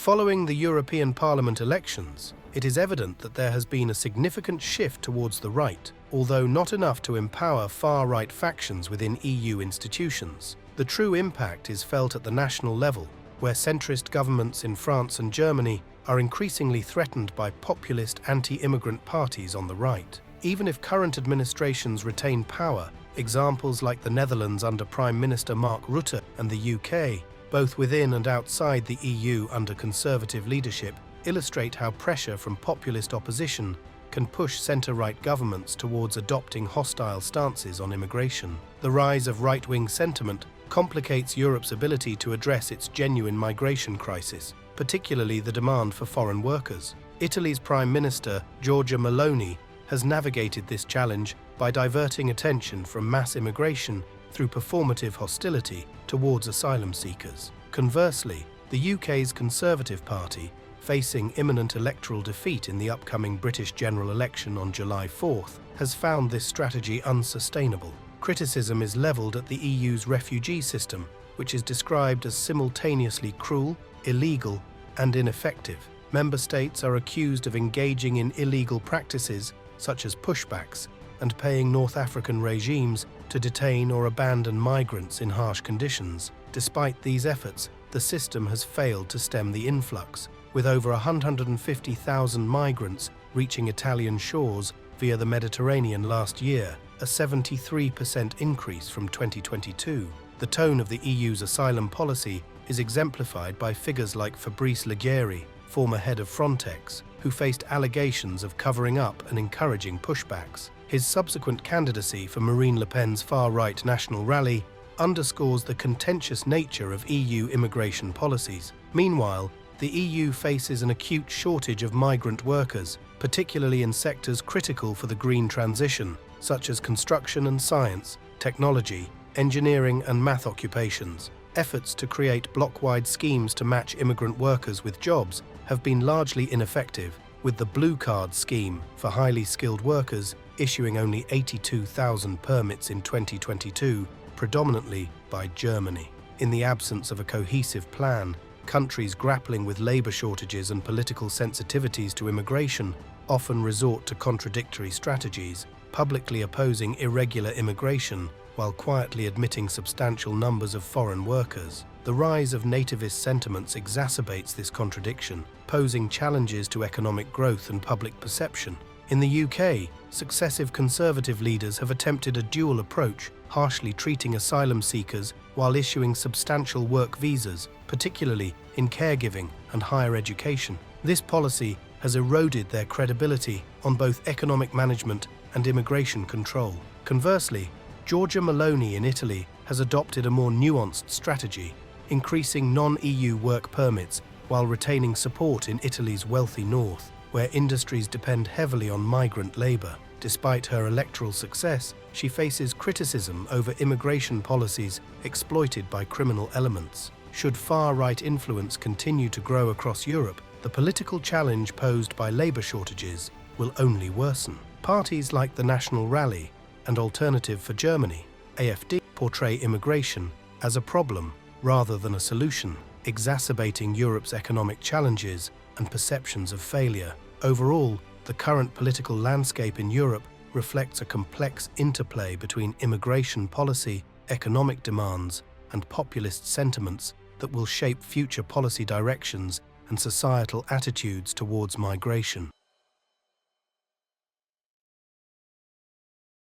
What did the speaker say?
Following the European Parliament elections, it is evident that there has been a significant shift towards the right, although not enough to empower far-right factions within EU institutions. The true impact is felt at the national level, where centrist governments in France and Germany are increasingly threatened by populist anti-immigrant parties on the right. Even if current administrations retain power, examples like the Netherlands under Prime Minister Mark Rutte and the UK, both within and outside the EU under conservative leadership, illustrate how pressure from populist opposition can push centre-right governments towards adopting hostile stances on immigration. The rise of right-wing sentiment complicates Europe's ability to address its genuine migration crisis, particularly the demand for foreign workers. Italy's Prime Minister, Giorgia Meloni, has navigated this challenge by diverting attention from mass immigration through performative hostility towards asylum-seekers. Conversely, the UK's Conservative Party, facing imminent electoral defeat in the upcoming British general election on July 4th, has found this strategy unsustainable. Criticism is levelled at the EU's refugee system, which is described as simultaneously cruel, illegal, and ineffective. Member states are accused of engaging in illegal practices such as pushbacks and paying North African regimes to detain or abandon migrants in harsh conditions. Despite these efforts, the system has failed to stem the influx, with over 150,000 migrants reaching Italian shores via the Mediterranean last year, a 73% increase from 2022. The tone of the EU's asylum policy is exemplified by figures like Fabrice Leggeri, former head of Frontex, who faced allegations of covering up and encouraging pushbacks. His subsequent candidacy for Marine Le Pen's far-right National Rally underscores the contentious nature of EU immigration policies. Meanwhile, the EU faces an acute shortage of migrant workers, particularly in sectors critical for the green transition, such as construction and science, technology, engineering and math occupations. Efforts to create block-wide schemes to match immigrant workers with jobs have been largely ineffective, with the Blue Card scheme for highly skilled workers issuing only 82,000 permits in 2022, predominantly by Germany. In the absence of a cohesive plan, countries grappling with labour shortages and political sensitivities to immigration often resort to contradictory strategies, publicly opposing irregular immigration while quietly admitting substantial numbers of foreign workers. The rise of nativist sentiments exacerbates this contradiction, posing challenges to economic growth and public perception. In the UK, successive Conservative leaders have attempted a dual approach, harshly treating asylum seekers while issuing substantial work visas, particularly in caregiving and higher education. This policy has eroded their credibility on both economic management and immigration control. Conversely, Giorgia Meloni in Italy has adopted a more nuanced strategy, increasing non-EU work permits while retaining support in Italy's wealthy north, where industries depend heavily on migrant labour. Despite her electoral success, she faces criticism over immigration policies exploited by criminal elements. Should far-right influence continue to grow across Europe, the political challenge posed by labour shortages will only worsen. Parties like the National Rally and Alternative for Germany, AfD, portray immigration as a problem rather than a solution, exacerbating Europe's economic challenges and perceptions of failure. Overall, the current political landscape in Europe reflects a complex interplay between immigration policy, economic demands, and populist sentiments that will shape future policy directions and societal attitudes towards migration.